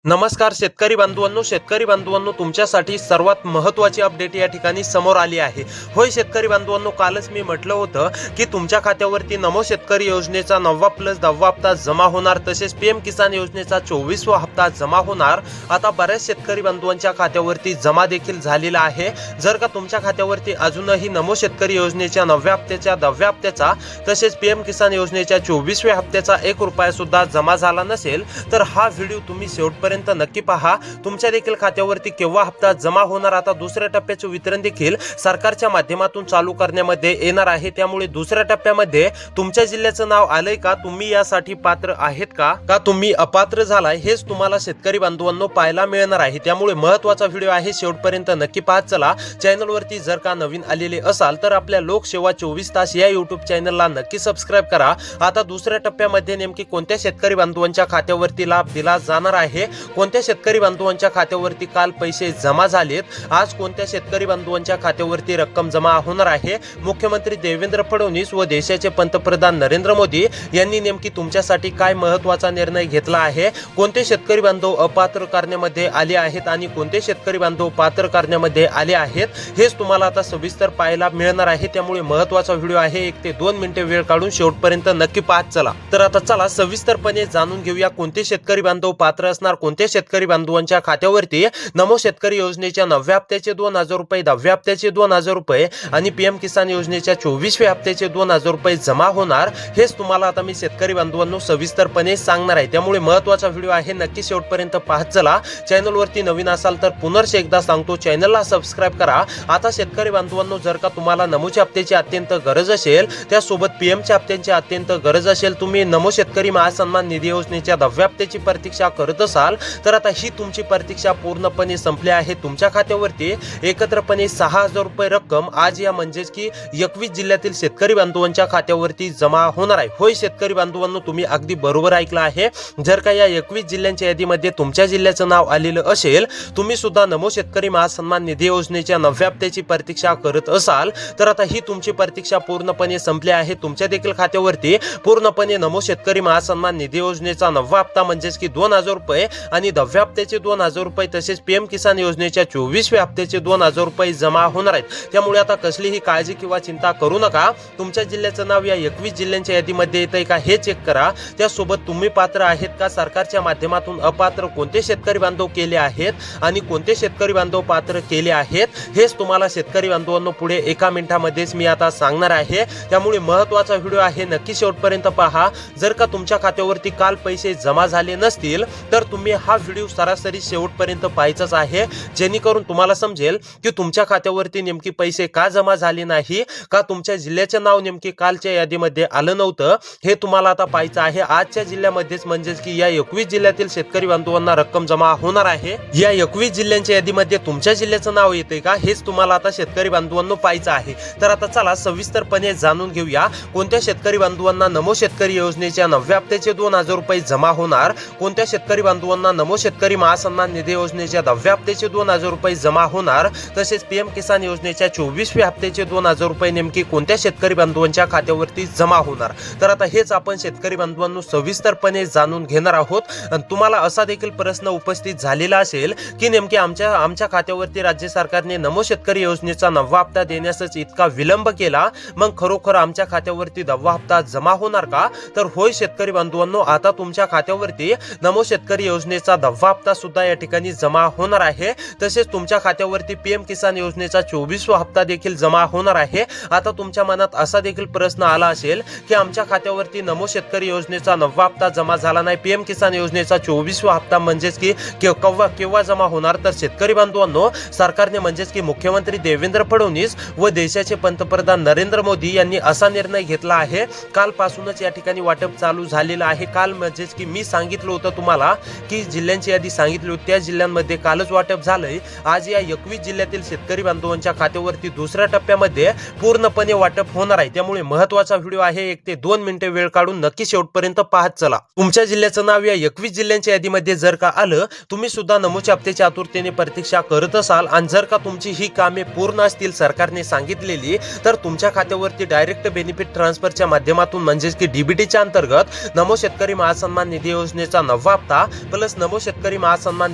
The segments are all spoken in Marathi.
नमस्कार शेतकरी बांधवांनो तुमच्यासाठी सर्वात महत्त्वाची अपडेट या ठिकाणी समोर आली आहे। होय शेतकरी बांधवांनो, कालच मी म्हटलं होतं की तुमच्या खात्यावरती नमो शेतकरी योजनेचा 9वा प्लस 10वा हप्ता जमा होणार, तसेच पीएम किसान योजनेचा 24वा हप्ता जमा होणार। आता बऱ्याच शेतकरी बांधवांच्या खात्यावरती जमा देखील झालेला आहे। जर का तुमच्या खात्यावरती अजूनही नमो शेतकरी योजनेच्या 9व्या हप्त्याच्या 10व्या हप्त्याचा तसेच पीएम किसान योजनेच्या 24व्या हप्त्याचा 1 रुपया सुद्धा जमा झाला नसेल तर हा व्हिडिओ तुम्ही शेवटपर्यंत नक्की पहा। तुमच्या देखील खात्यावरती केव्हा हप्ता जमा होणार, आता दुसऱ्या टप्प्याचे वितरण देखील सरकारच्या माध्यमातून चालू करण्यामध्ये येणार आहे। त्यामुळे दुसऱ्या टप्प्यामध्ये तुमच्या जिल्ह्याचं नाव आलंय का, तुम्ही यासाठी पात्र आहेत का तुम्ही अपात्र झालाय, हेच तुम्हाला शेतकरी बांधवांनो पाहायला मिळणार आहे। त्यामुळे महत्त्वाचा व्हिडिओ आहे, शेवटपर्यंत नक्की पाहत चला। चॅनलवरती जर का नवीन आलेले असाल तर आपल्या लोकसेवा 24 तास या युट्यूब चॅनलला नक्की सबस्क्राइब करा। आता दुसऱ्या टप्प्यामध्ये नेमकी कोणत्या शेतकरी बांधवांच्या खात्यावरती लाभ दिला जाणार आहे, कोणत्या शेतकरी बांधवांच्या खात्यावरती काल पैसे जमा झालेत, आज कोणत्या शेतकरी बांधवांच्या खात्यावरती रक्कम जमा होणार आहे, मुख्यमंत्री देवेंद्र फडणवीस व देशाचे पंतप्रधान नरेंद्र मोदी यांनी नेमकी तुमच्यासाठी काय महत्त्वाचा निर्णय घेतला आहे, कोणते शेतकरी बांधव अपात्र करण्यामध्ये आले आहेत आणि कोणते शेतकरी बांधव पात्र करण्यामध्ये आले आहेत, हेच तुम्हाला आता सविस्तर पाहायला मिळणार आहे। त्यामुळे महत्त्वाचा व्हिडिओ आहे, 1 ते 2 मिनिटे वेळ काढून शेवटपर्यंत नक्की पाहत चला। तर आता चला सविस्तरपणे जाणून घेऊया कोणते शेतकरी बांधव पात्र असणार, कोणत्या शेतकरी बांधवांच्या खात्यावरती नमो शेतकरी योजनेच्या 9व्या हप्त्याचे 2000 रुपये, 10व्या हप्त्याचे 2000 रुपये आणि पीएम किसान योजनेच्या 24व्या हप्त्याचे 2000 रुपये जमा होणार, हेच तुम्हाला आता मी शेतकरी बांधवांनो सविस्तरपणे सांगणार आहे। त्यामुळे महत्त्वाचा व्हिडिओ आहे, नक्की शेवटपर्यंत पाहत चला। चॅनलवरती नवीन असाल तर पुनर्च एकदा सांगतो, चॅनलला सबस्क्राइब करा। आता शेतकरी बांधवांनो, जर का तुम्हाला नमोच्या हप्त्याची अत्यंत गरज असेल, त्यासोबत पीएमच्या हप्त्यांची अत्यंत गरज असेल, तुम्ही नमो शेतकरी महासन्मान निधी योजनेच्या 10व्या हप्त्याची प्रतीक्षा करत असाल तर आता ही तुमची प्रतीक्षा पूर्णपणे संपली आहे। तुमच्या खात्यावरती एकत्रपणे 6000 रुपये रक्कम आज या म्हणजेच की 21 जिल्ह्यातील शेतकरी बांधवांच्या खात्यावरती जमा होणार आहे। होय शेतकरी बांधवांनो, तुम्ही अगदी बरोबर ऐकलं आहे। जर का या 21 जिल्ह्यांच्या यादीमध्ये तुमच्या जिल्ह्याचं नाव आलेलं असेल, तुम्ही सुद्धा नमो शेतकरी महासन्मान निधी योजनेच्या 9व्या हप्त्याची प्रतीक्षा करत असाल तर आता ही तुमची प्रतीक्षा पूर्णपणे संपली आहे। तुमच्या देखील खात्यावरती पूर्णपणे नमो शेतकरी महासन्मान निधी योजनेचा 9वा हप्ता म्हणजेच की 2000 रुपये आणि 10व्या हप्त्याचे 2000 रुपये तसेच पीएम किसान योजनेच्या 24व्या हप्त्याचे 2000 रुपये जमा होणार आहेत। त्यामुळे आता कसलीही काळजी किंवा चिंता करू नका। तुमच्या जिल्ह्याचं नाव या 21 जिल्ह्यांच्या यादीमध्ये येतंय का हे चेक करा। त्यासोबत तुम्ही पात्र आहेत का, सरकारच्या माध्यमातून अपात्र कोणते शेतकरी बांधव केले आहेत आणि कोणते शेतकरी बांधव पात्र केले आहेत, हेच तुम्हाला शेतकरी बांधवांनो पुढे 1 मिनिटामध्येच मी आता सांगणार आहे। त्यामुळे महत्त्वाचा व्हिडिओ आहे, नक्की शेवटपर्यंत पहा। जर का तुमच्या खात्यावरती काल पैसे जमा झाले नसतील तर तुम्ही हा व्हिडिओ सरासरी शेवटपर्यंत पाहायचाच आहे, जेणेकरून तुम्हाला समजेल की तुमच्या खात्यावरती नेमकी पैसे का जमा झाले नाही, का तुमच्या जिल्ह्याचे नाव नेमके कालच्या यादीमध्ये आलं नव्हतं, हे तुम्हाला आता पाहायचं आहे। आजच्या जिल्ह्यामध्येच म्हणजेच की या 21 जिल्ह्यातील शेतकरी बांधवांना रक्कम जमा होणार आहे। या 21 जिल्ह्यांच्या यादीमध्ये तुमच्या जिल्ह्याचं नाव येते का, हेच तुम्हाला आता शेतकरी बांधवांनो पाहायचं आहे। तर आता चला सविस्तरपणे जाणून घेऊया कोणत्या शेतकरी बांधवांना नमो शेतकरी योजनेच्या 9व्या हप्त्याचे 2000 रुपये जमा होणार, कोणत्या शेतकरी बांधवांना नमो शेतकरी महासन्मान निधी योजनेच्या 10व्या हप्त्याचे 2000 रुपये जमा होणार, तसेच पीएम किसान योजनेच्या 24व्या हप्त्याचे 2000 रुपये नेमकी कोणत्या शेतकरी बांधवांच्या खात्यावरती जमा होणार। तर आता हेच आपण शेतकरी बांधवांनो सविस्तरपणे जाणून घेणार आहोत। आणि तुम्हाला असा देखील प्रश्न उपस्थित झालेला असेल की नेमके आमच्या खात्यावरती राज्य सरकारने नमो शेतकरी योजनेचा 9वा हप्ता देण्यासच इतका विलंब केला, मग खरोखर आमच्या खात्यावरती 10वा हप्ता जमा होणार का? तर होय शेतकरी बांधवांनो, आता तुमच्या खात्यावरती नमो शेतकरी योजनेचा 10वा हप्ता सुद्धा या ठिकाणी जमा होणार आहे। तसेच तुमच्या खात्यावरती पीएम किसान योजनेचा 24वा हप्ता देखील जमा होणार आहे। आता तुमच्या मनात असा देखील प्रश्न आला असेल की आमच्या खात्यावरती नमो शेतकरी योजनेचा 9वा हप्ता जमा झाला नाही, पीएम किसान योजनेचा 24वा हप्ता म्हणजेच की केव्हा जमा होणार? तर शेतकरी बांधवांनो, सरकारने म्हणजेच की मुख्यमंत्री देवेंद्र फडणवीस व देशाचे पंतप्रधान नरेंद्र मोदी यांनी असा निर्णय घेतला आहे, कालपासूनच या ठिकाणी वाटप चालू झालेलं आहे। काल म्हणजेच की मी सांगितलं होतं तुम्हाला की जिल्ह्यांची यादी सांगितली होती, त्या जिल्ह्यांमध्ये कालच वाटप झालंय। आज या 21 जिल्ह्यातील शेतकरी बांधवांच्या खात्यावरती दुसऱ्या टप्प्यामध्ये पूर्णपणे वाटप होणार आहे। त्यामुळे महत्त्वाचा व्हिडिओ आहे, 1 ते 2 मिनिटे वेळ काढून नक्की शेवटपर्यंत पाहत चला। तुमच्या जिल्ह्याचं नाव या 21 जिल्ह्यांच्या यादीमध्ये जर का आलं, तुम्ही सुद्धा नमोच्या हप्त्याच्या आतुरतेने प्रतीक्षा करत असाल आणि जर का तुमची ही कामे पूर्ण असतील सरकारने सांगितलेली, तर तुमच्या खात्यावरती डायरेक्ट बेनिफिट ट्रान्सफरच्या माध्यमातून म्हणजेच की डीबीटीच्या अंतर्गत नमो शेतकरी महासन्मान निधी योजनेचा 9वा हप्ता प्लस लवकरच नमो शेतकरी महासन्मान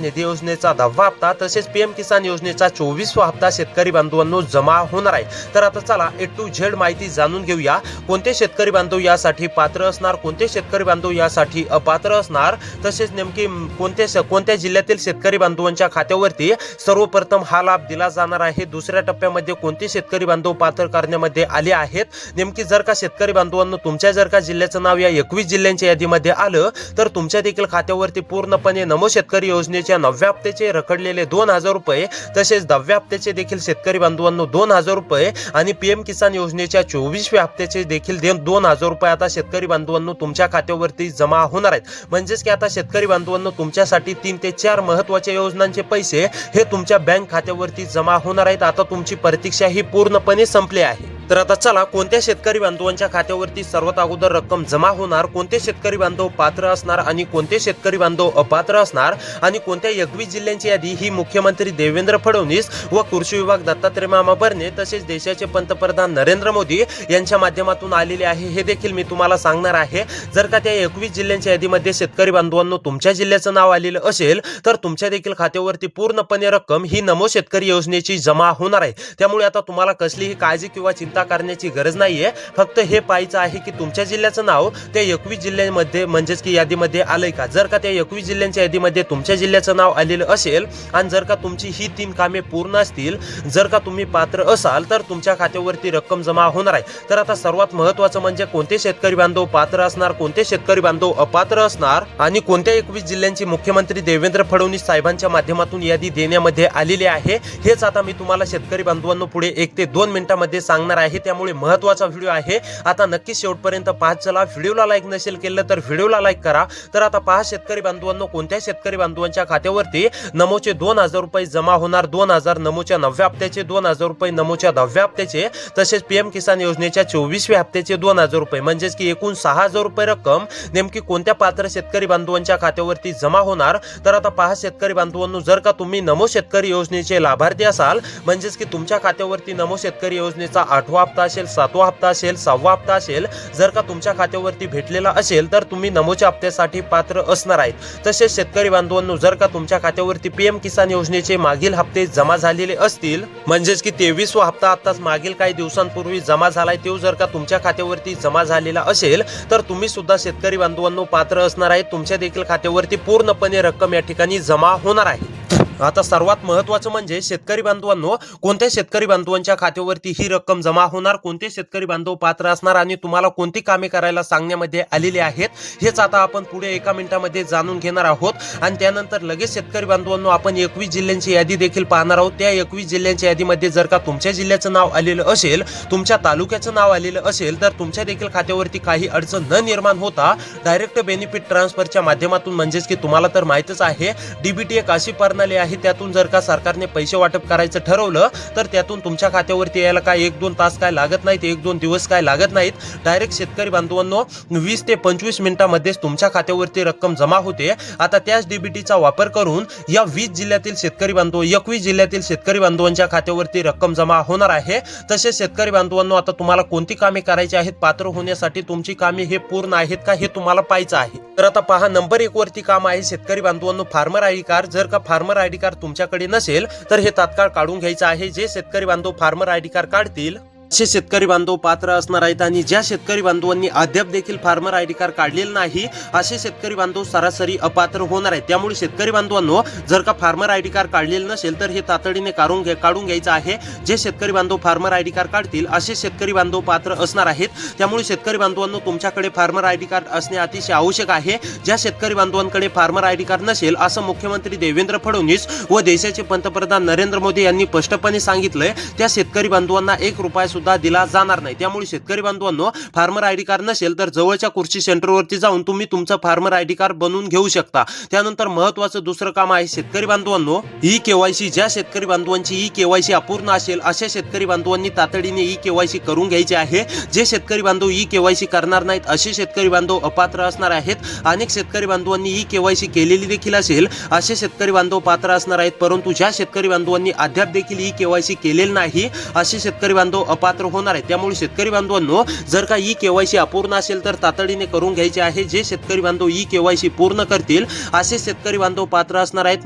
निधी योजनेचा 10वा हप्ता तसेच पीएम किसान योजनेचा 24वा हप्ता शेतकरी बांधवांनो जमा होणार आहे। तर आता चला A to Z माहिती जाणून घेऊया। कोणते शेतकरी बांधव यासाठी पात्र असणार, कोणते शेतकरी बांधव यासाठी अपात्र असणार, तसेच नेमकी कोणत्या जिल्ह्यातील शेतकरी बांधवांच्या खात्यावरती सर्वप्रथम हा लाभ दिला जाणार आहे, दुसऱ्या टप्प्यामध्ये कोणते शेतकरी बांधव पात्र करण्यामध्ये आले आहेत। नेमकी जर का शेतकरी बांधवांनो तुमच्या जर का जिल्ह्याचं नाव या 21 जिल्ह्यांच्या यादीमध्ये आलं तर तुमच्या देखील खात्यावरती पूर्णपणे नमो शेतकरी योजनेच्या 9व्या हप्त्याचे रखडलेले 2000 रुपये तसेच 10व्या हप्त्याचे देखील शेतकरी बांधवांनो 2000 रुपये आणि पीएम किसान योजनेच्या 24व्या हप्त्याचे देखील 2000 रुपये आता शेतकरी बांधवांनो तुमच्या खात्यावरती जमा होणार आहेत। म्हणजेच की आता शेतकरी बांधवांनो तुमच्यासाठी 3 ते 4 महत्त्वाच्या योजनांचे पैसे हे तुमच्या बँक खात्यावरती जमा होणार आहेत। आता तुमची प्रतीक्षा ही पूर्णपणे संपली आहे। तर आता चला कोणत्या शेतकरी बांधवांच्या खात्यावरती सर्वात अगोदर रक्कम जमा होणार, कोणते शेतकरी बांधव पात्र असणार आणि कोणते शेतकरी बांधव अपात्र असणार आणि कोणत्या 21 जिल्ह्यांची यादी ही मुख्यमंत्री देवेंद्र फडणवीस व कृषी विभाग दत्तात्रय मामा भरणे तसेच देशाचे पंतप्रधान नरेंद्र मोदी यांच्या माध्यमातून आलेले आहे हे देखील मी तुम्हाला सांगणार आहे। जर का त्या 21 जिल्ह्यांच्या यादीमध्ये शेतकरी बांधवांनो तुमच्या जिल्ह्याचं नाव आलेलं असेल तर तुमच्या देखील खात्यावरती पूर्णपणे रक्कम ही नमो शेतकरी योजनेची जमा होणार आहे। त्यामुळे आता तुम्हाला कसलीही काळजी किंवा चिंता करण्याची गरज नाहीये। फक्त हे पाहायचं आहे की तुमच्या जिल्ह्याचं नाव त्या 21 जिल्ह्यांमध्ये म्हणजेच की यादीमध्ये आलंय का। जर का त्या 21 जिल्ह्यांच्या यादीमध्ये तुमच्या जिल्ह्याचं नाव आलेलं असेल आणि जर का तुमची ही 3 कामे पूर्ण असतील, जर का तुम्ही पात्र असाल तर तुमच्या खात्यावरती रक्कम जमा होणार आहे। तर आता सर्वात महत्त्वाचं म्हणजे कोणते शेतकरी बांधव पात्र असणार, कोणते शेतकरी बांधव अपात्र असणार आणि कोणत्या 21 जिल्ह्यांची मुख्यमंत्री देवेंद्र फडणवीस साहेबांच्या माध्यमातून यादी देण्यामध्ये आलेली आहे हेच आता मी तुम्हाला शेतकरी बांधवांनो पुढे 1 ते 2 मिनिटांमध्ये सांगणार आहे। त्यामुळे महत्त्वाचा व्हिडिओ आहे, आता नक्की शेवटपर्यंत पाहत चला। व्हिडिओला लाईक नसेल केलं तर व्हिडिओला लाईक करा। तर आता पहा शेतकरी बांधवांनो कोणत्या शेतकरी बांधवांच्या खात्यावरती नमोचे 2000 रुपये जमा होणार, 2000 नमोच्या 9व्या हप्त्याचे, 2000 रुपये नमोच्या 10व्या हप्त्याचे तसेच पीएम किसान योजनेच्या 24व्या हप्त्याचे 2000 रुपये म्हणजेच की एकूण 6000 रुपये रक्कम नेमकी कोणत्या पात्र शेतकरी बांधवांच्या खात्यावरती जमा होणार। तर आता पहा शेतकरी बांधवांनो जर का तुम्ही नमो शेतकरी योजनेचे लाभार्थी असाल म्हणजेच की तुमच्या खात्यावरती नमो शेतकरी योजनेचा 8वा हप्ता असेल, 7वा हप्ता असेल, 6वा हप्ता असेल, जर का तुमच्या खात्यावरती भेटलेला असेल तर तुम्ही नमोच्या हप्त्यासाठी पात्र असणार आहेत। तसेच शेतकरी बांधवांनो जर का तुमच्या खात्यावरती पीएम किसान योजनेचे मागील हप्ते जमा झालेले असतील म्हणजेच की 23वा हप्ता आताच मागील काही दिवसांपूर्वी जमा झालाय तो जर का तुमच्या खात्यावरती जमा झालेला असेल तर तुम्ही सुद्धा शेतकरी बांधवांनो पात्र असणार आहेत। तुमच्या देखील खात्यावरती पूर्णपणे रक्कम या ठिकाणी जमा होणार आहे। आता सर्वात महत्त्वाचं म्हणजे शेतकरी बांधवांनो कोणत्या शेतकरी बांधवांच्या खात्यावरती ही रक्कम जमा होणार, कोणते शेतकरी बांधव पात्र असणार आणि तुम्हाला कोणती कामे करायला सांगण्यामध्ये आलेली आहेत हेच आता आपण पुढे 1 मिनिटामध्ये जाणून घेणार आहोत। आणि त्यानंतर लगेच शेतकरी बांधवांनो आपण 21 जिल्ह्यांची यादी देखील पाहणार आहोत। त्या 21 जिल्ह्यांच्या यादीमध्ये जर का तुमच्या जिल्ह्याचं नाव आलेलं असेल, तुमच्या तालुक्याचं नाव आलेलं असेल तर तुमच्या देखील खात्यावरती काही अडचण न निर्माण होता डायरेक्ट बेनिफिट ट्रान्सफरच्या माध्यमातून म्हणजेच की तुम्हाला तर माहितच आहे डीबीटी एक अशी प्रणाली आहे त्यातून जर का सरकारने पैसे वाटप करायचं ठरवलं तर त्यातून तुमच्या खात्यावरती यायला काय 1-2 तास काय लागत नाहीत, 1-2 दिवस काय लागत नाहीत। डायरेक्ट शेतकरी बांधवांनो 20 ते 25 मिनिटांमध्येच तुमच्या खात्यावरती रक्कम जमा होते। आता त्याच डीबीटीचा वापर करून या 20 जिल्ह्यातील शेतकरी बांधव 21 जिल्ह्यातील शेतकरी बांधवांच्या खात्यावरती रक्कम जमा होणार आहे। तसेच शेतकरी बांधवांनो आता तुम्हाला कोणती कामे करायची आहेत पात्र होण्यासाठी, तुमची कामे हे पूर्ण आहेत का हे तुम्हाला पाहायचं आहे। तर आता पहा नंबर 1 वरती काम आहे शेतकरी बांधवांनो फार्मर आयडी कार्ड। जर का फार्मर आयडी कार्ड तुमच्याकडे नसेल तर हे तात्काळ काढून घ्यायचं आहे। जे शेतकरी बांधव फार्मर आयडी कार्ड काढतील असे शेतकरी बांधव पात्र असणार आहेत आणि ज्या शेतकरी बांधवांनी अद्याप देखील फार्मर आयडी कार्ड काढलेलं नाही असे शेतकरी बांधव सरासरी अपात्र होणार आहेत। त्यामुळे शेतकरी बांधवांनो जर का फार्मर आयडी कार्ड काढलेलं नसेल तर हे तातडीने काढून घ्यायचं आहे। जे शेतकरी बांधव फार्मर आयडी कार्ड काढतील असे शेतकरी बांधव पात्र असणार आहेत। त्यामुळे शेतकरी बांधवांनो तुमच्याकडे फार्मर आयडी कार्ड असणे अतिशय आवश्यक आहे। ज्या शेतकरी बांधवांकडे फार्मर आयडी कार्ड नसेल असं मुख्यमंत्री देवेंद्र फडणवीस व देशाचे पंतप्रधान नरेंद्र मोदी यांनी स्पष्टपणे सांगितलंय त्या शेतकरी बांधवांना 1 रुपया सुद्धा दिला जाणार नाही। त्यामुळे शेतकरी बांधवांनो फार्मर आयडी कार्ड नसेल तर जवळच्या कृषी सेंटरवरती जाऊन तुम्ही तुमचं फार्मर आयडी कार्ड बनवून घेऊ शकता। त्यानंतर महत्त्वाचं दुसरं काम आहे शेतकरी बांधवांनो ई केवायसी। ज्या शेतकरी बांधवांची ई केवायसी अपूर्ण असेल अशा शेतकरी बांधवांनी तातडीने ई केवायसी करून घ्यायची आहे। जे शेतकरी बांधव ई केवायसी करणार नाहीत असे शेतकरी बांधव अपात्र असणार आहेत। अनेक शेतकरी बांधवांनी ई केवायसी केलेली देखील असेल असे शेतकरी बांधव पात्र असणार आहेत, परंतु ज्या शेतकरी बांधवांनी अद्याप देखील ई केवायसी केलेली नाही असे शेतकरी बांधव अपात्र पात्र होणार आहे। त्यामुळे शेतकरी बांधवांनो, जर का ई केवायसी अपूर्ण असेल तर तातडीने करून घ्यायचे आहे। जे शेतकरी बांधव ई केवायसी पूर्ण करतील असे शेतकरी बांधव पात्र असणार आहेत।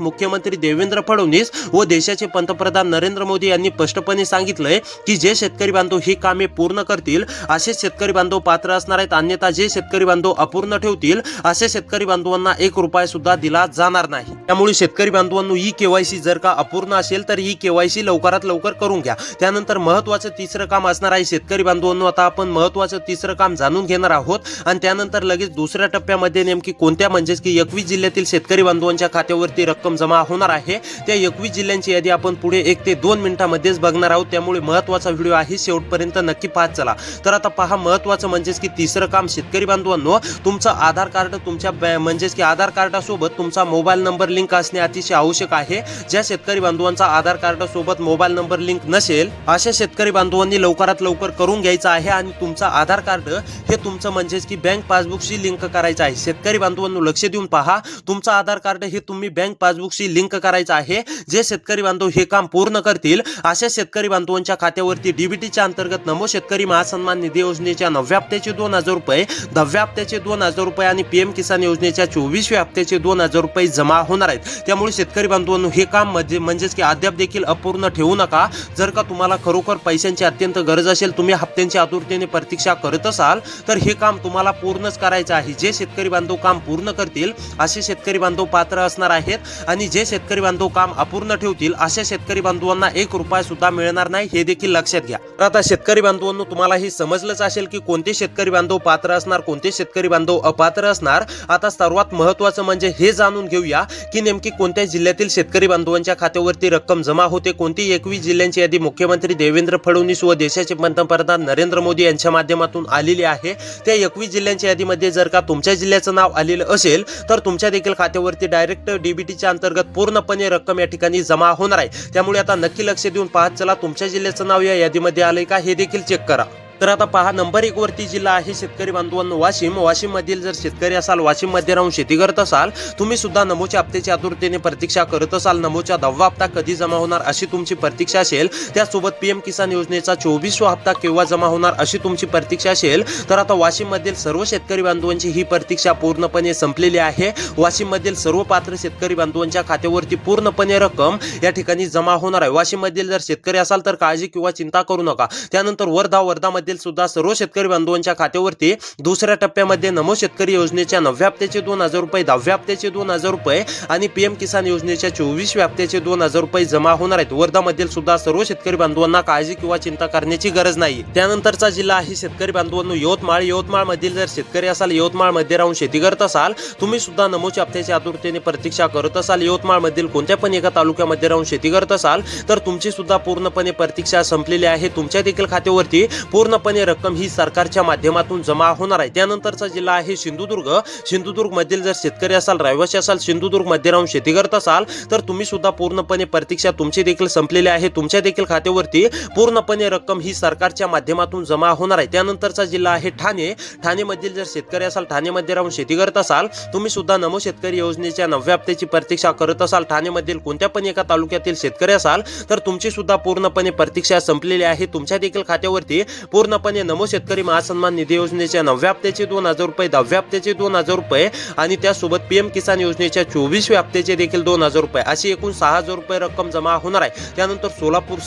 मुख्यमंत्री देवेंद्र फडणवीस व देशाचे पंतप्रधान नरेंद्र मोदी यांनी स्पष्टपणे सांगितलंय की जे शेतकरी बांधव ही कामे पूर्ण करतील असे शेतकरी बांधव पात्र असणार आहेत। अन्यथा जे शेतकरी बांधव अपूर्ण ठेवतील असे शेतकरी बांधवांना ₹1 सुद्धा दिला जाणार नाही। त्यामुळे शेतकरी बांधवांनो, ई केवायसी जर का अपूर्ण असेल तर ई केवायसी लवकरात लवकर करून घ्या। त्यानंतर महत्त्वाचं तिसरं काम असणार आहे शेतकरी बांधवांनो। आता आपण महत्त्वाचं तिसरं काम जाणून घेणार आहोत आणि त्यानंतर लगेच दुसऱ्या टप्प्यामध्ये नेमकी कोणत्या म्हणजेच की 21 जिल्ह्यातील शेतकरी बांधवांच्या खात्यावरती रक्कम जमा होणार आहे। त्या 21 जिल्ह्यांची यादी आपण पुढे 1 ते 2 मिनिटांमध्येच बघणार आहोत। त्यामुळे महत्त्वाचा व्हिडिओ आहे, शेवटपर्यंत नक्की पाहत चला। तर आता पहा, महत्त्वाचं म्हणजेच की तिसरं काम शेतकरी बांधवांनो, तुमचं आधार कार्ड तुमच्या म्हणजेच की आधार कार्डासोबत तुमचा मोबाईल नंबर लिंक असणे अतिशय आवश्यक आहे। ज्या शेतकरी बांधवांचा आधार कार्ड सोबत मोबाईल नंबर लिंक नसेल अशा शेतकरी बांधवांनी लवकरात लवकर करून घ्यायचं आहे आणि तुमचा आधार कार्ड हे तुमचं म्हणजेच की बँक पासबुकशी लिंक करायचं आहे। शेतकरी बांधवांनो, लक्ष देऊन पहा, तुमचं आधार कार्ड हे तुम्ही बँक पासबुकशी लिंक करायचं आहे। जे शेतकरी बांधव हे काम पूर्ण करतील अशा शेतकरी बांधवांच्या खात्यावरती डीबीटीच्या अंतर्गत नमो शेतकरी महासन्मान निधी योजनेच्या 9व्या हप्त्याचे ₹2,000, 10व्या हप्त्याचे ₹2,000 आणि पीएम किसान योजनेच्या 24व्या हप्त्याचे ₹2,000 जमा होणार आहेत। त्यामुळे शेतकरी बांधवांनो, हे काम म्हणजेच की अद्याप देखील अपूर्ण ठेवू नका। जर का तुम्हाला खरोखर पैशांची अत्यंत गरज असेल, तुम्ही हप्त्यांची आतुरतेने प्रतीक्षा करत असाल तर हे काम तुम्हाला पूर्णच करायचं आहे। जे शेतकरी बांधव काम पूर्ण करतील असे शेतकरी बांधव पात्र असणार आहेत आणि जे शेतकरी बांधव काम अपूर्ण ठेवतील अशा शेतकरी बांधवांना ₹1 सुद्धा मिळणार नाही, हे देखील लक्षात घ्या। तर आता शेतकरी बांधवांनो, तुम्हाला हे समजलंच असेल की कोणते शेतकरी बांधव पात्र असणार, कोणते शेतकरी बांधव अपात्र असणार। आता सर्वात महत्त्वाचं म्हणजे हे जाणून घेऊया की नेमकी कोणत्या जिल्ह्यातील शेतकरी बांधवांच्या खात्यावरती रक्कम जमा होते। कोणती 21 जिल्ह्यांची यादी मुख्यमंत्री देवेंद्र फडणवीस व देशाचे पंतप्रधान नरेंद्र मोदी यांच्या माध्यमातून आलेली आहे। त्या 21 जिल्ह्यांच्या यादीमध्ये जर का तुमच्या जिल्ह्याचं नाव आलेलं असेल तर तुमच्या देखील खात्यावरती डायरेक्ट डीबीटीच्या अंतर्गत पूर्णपणे रक्कम या ठिकाणी जमा होणार आहे। त्यामुळे आता नक्की लक्ष देऊन पाहत चला, तुमच्या जिल्ह्याचं नाव या यादीमध्ये आलंय का हे देखील चेक करा। तर आता पहा, नंबर 1 वरती जिल्हा आहे शेतकरी बांधवांनो वाशिम। वाशिम मधील जर शेतकरी असाल, वाशिम मध्ये राहून शेती करत असाल, तुम्ही सुद्धा नमोच्या हप्त्याची आतुरतेने प्रतीक्षा करत असाल। नमोचा 10वा हप्ता कधी जमा होणार अशी तुमची प्रतीक्षा असेल, त्यासोबत पीएम किसान योजनेचा 24वा हप्ता केव्हा जमा होणार अशी तुमची प्रतीक्षा असेल, तर आता वाशिम मधील सर्व शेतकरी बांधवांची ही प्रतीक्षा पूर्णपणे संपलेली आहे। वाशिम मधील सर्व पात्र शेतकरी बांधवांच्या खात्यावरती पूर्णपणे रक्कम या ठिकाणी जमा होणार आहे। वाशिम मधील जर शेतकरी असाल तर काळजी किंवा चिंता करू नका। त्यानंतर वर्धा सुद्धा सर्व शेतकरी बांधवांच्या खात्यावरती दुसऱ्या टप्प्यामध्ये नमो शेतकरी योजनेच्या 9व्या हप्त्याचे ₹2,000, 10व्या हप्त्याचे ₹2,000 आणि पीएम किसान योजनेच्या 24व्या हप्त्याचे ₹2,000 जमा होणार आहेत। वर्धामधील सुद्धा सर्व शेतकरी बांधवांना काळजी किंवा चिंता करण्याची गरज नाही। त्यानंतरचा जिल्हा आहे शेतकरी बांधवांनो यवतमाळ। यवतमाळ मधील जर शेतकरी असाल, यवतमाळ मध्ये राहून शेती करत असाल, तुम्ही सुद्धा नमोच्या हप्त्याच्या आतुरतेने प्रतीक्षा करत असाल। यवतमाळ मधील कोणत्या पण एका तालुक्यामध्ये राहून शेती करत असाल तर तुमची सुद्धा पूर्णपणे प्रतीक्षा संपलेली आहे। तुमच्या देखील खात्यावरती पूर्णपणे रक्कम ही सरकारच्या माध्यमातून जमा होणार आहे। त्यानंतरचा जिल्हा आहे सिंधुदुर्ग। सिंधुदुर्ग मधील जर शेतकरी असाल, रहिवासी असाल, सिंधुदुर्ग मध्ये राहून शेती करत असाल तर तुम्ही सुद्धा पूर्णपणे प्रतीक्षा तुमची देखील संपलेली आहे। तुमच्या देखील खात्यावरती पूर्णपणे रक्कम ही सरकारच्या माध्यमातून जमा होणार आहे। त्यानंतरचा जिल्हा आहे ठाणे। ठाणे मधील जर शेतकरी असाल, ठाणे मध्ये राहून शेती करत असाल, तुम्ही सुद्धा नमो शेतकरी योजनेच्या 9व्या हप्त्याची प्रतीक्षा करत असाल, ठाणे मधील कोणत्या पण एका तालुक्यातील शेतकरी असाल तर तुमची सुद्धा पूर्णपणे प्रतीक्षा संपलेली आहे। तुमच्या देखील खात्यावरती पूर्णपणे नमो शेतकरी महासन्मान निधी योजनेच्या 9व्या हप्त्याचे ₹2,000, 10व्या हप्त्याचे ₹2,000 आणि त्यासोबत पीएम किसान योजनेच्या 24व्या हप्त्याचे देखील ₹2,000 अशी एकूण ₹6,000 रक्कम जमा होणार आहे। त्यानंतर सोलापूर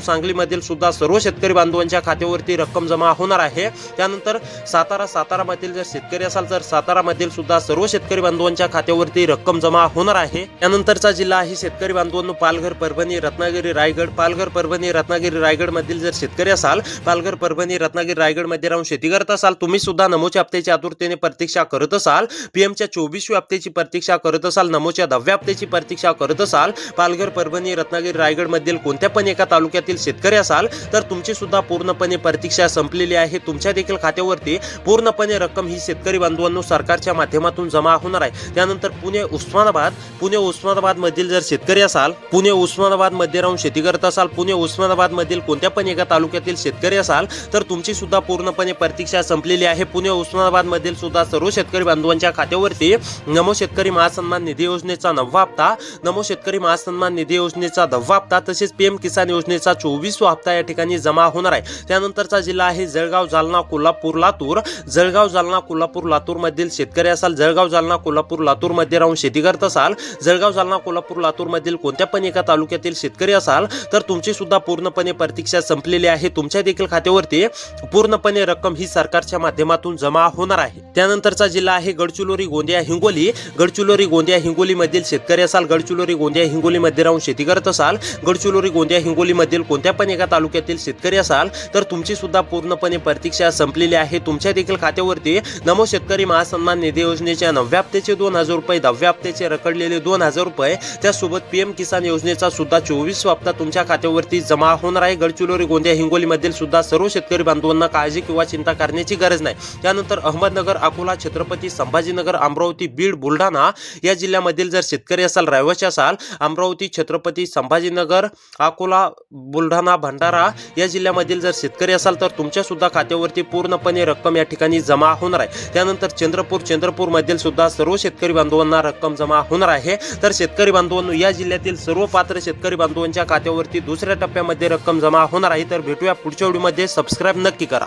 सांगली मधील सुद्धा सर्व शेतकरी बांधवांच्या खात्यावरती रक्कम जमा होणार आहे। त्यानंतर सातारा मधील जर शेतकरी असाल तर सातारा मधील सुद्धा सर्व शेतकरी बांधवांच्या खात्यावरती रक्कम जमा होणार आहे। त्यानंतरचा जिल्हा आहे शेतकरी बांधवांनो पालघर, परभणी, रत्नागिरी, रायगड। पालघर, परभणी, रत्नागिरी, रायगड मधील जर शेतकरी असाल, पालघर, परभणी, रत्नागिरी, रायगड मध्ये राहून शेती करत असाल, तुम्ही सुद्धा नमोच्या हप्त्याची आतुरतेने प्रतीक्षा करत असाल, पीएमच्या 24व्या हप्त्याची प्रतीक्षा करत असाल, नमोच्या 10व्या हप्त्याची प्रतीक्षा करत असाल, पालघर, परभणी, रत्नागिरी, रायगड मधील कोणत्या पण एका तालुक्यातील शेतकरी असाल तर तुमची सुद्धा पूर्णपणे प्रतीक्षा संपलेली आहे। तुमच्या देखील खात्यावरती पूर्णपणे रक्कम ही शेतकरी बांधवांनो सरकारच्या माध्यमातून जमा होणार आहे। त्यानंतर पुणे उस्मानाबाद मधील जर शेतकरी असाल, पुणे उस्मानाबाद मध्ये राहून शेती करत असाल, पुणे उस्मानाबाद मधील कोणत्या पण एका तालुक्यातील शेतकरी असाल असाल तर तुमची सुद्धा पूर्णपणे प्रतीक्षा संपलेली आहे। पुणे उस्मानाबाद मधील सुद्धा सर्व शेतकरी बांधवांच्या खात्यावरती नमो शेतकरी महासन्मान निधी योजनेचा 9वा हप्ता, नमो शेतकरी महासन्मान निधी योजनेचा 10वा हप्ता तसेच पीएम किसान योजनेचा 24वा हप्ता या ठिकाणी जमा होणार आहे। त्यानंतरचा जिल्हा आहे जळगाव, जालना, कोल्हापूर, लातूर। जळगाव, जालना, कोल्हापूर, लातूर मधील शेतकरी असाल, जळगाव, जालना, कोल्हापूर, लातूर मध्ये राहून शेती करत असाल, जळगाव, जालना, कोल्हापूर, लातूर मधील कोणत्या पण एका तालुक्यातील शेतकरी असाल तर तुमची सुद्धा पूर्णपणे प्रतीक्षा संपलेली आहे। तुमच्या देखील खात्यावरती पूर्णपणे रक्कम ही सरकारच्या माध्यमातून जमा होणार आहे। त्यानंतरचा जिल्हा आहे गडचिरोली, गोंदिया, हिंगोली। गडचिरोली, गोंदिया, हिंगोली मधील शेतकरी असाल, गडचिरोली, गोंदिया, हिंगोली मध्ये राहून शेती करत असाल, गडचिरोली, गोंदिया, हिंगोली मधील कोणत्या पण एका तालुक्यातील शेतकरी असाल तर तुमची सुद्धा पूर्णपणे प्रतीक्षा संपलेली आहे। तुमच्या देखील खात्यावरती नमो शेतकरी महासन्मान निधी योजनेच्या 9व्या हप्त्याचे 2000 रुपये, 10व्या हप्त्याचे रखडलेले 2000 रुपये, त्यासोबत पीएम किसान योजनेचा सुद्धा 24वा हप्ता तुमच्या खात्यावरती जमा होणार आहे। गडचिरोली, गोंदिया, हिंगोली मधील सुद्धा सर्व शेतकरी बांधवांना काळजी किंवा चिंता करण्याची गरज नाही। त्यानंतर अहमदनगर, अकोला, छत्रपती संभाजीनगर, अमरावती, बीड, बुलढाणा या जिल्ह्यामधील जर शेतकरी असाल, रहिवासी असाल, अमरावती, छत्रपती संभाजीनगर, अकोला, बुलढाणा, भंडारा या जिल्ह्यामधील जर शेतकरी असाल तर तुमच्या सुद्धा खात्यावरती पूर्णपणे रक्कम या ठिकाणी जमा होणार आहे। त्यानंतर चंद्रपूर मधील सुद्धा सर्व शेतकरी बांधवांना रक्कम जमा होणार आहे। तर शेतकरी बांधवांनो, या जिल्ह्यातील सर्व पात्र शेतकरी बांधवांच्या खात्यावरती दुसऱ्या टप्प्यामध्ये रक्कम जमा होणार आहे। तर भेटूया पुढच्या व्हिडिओमध्ये, सबस्क्राइब नक्की करा।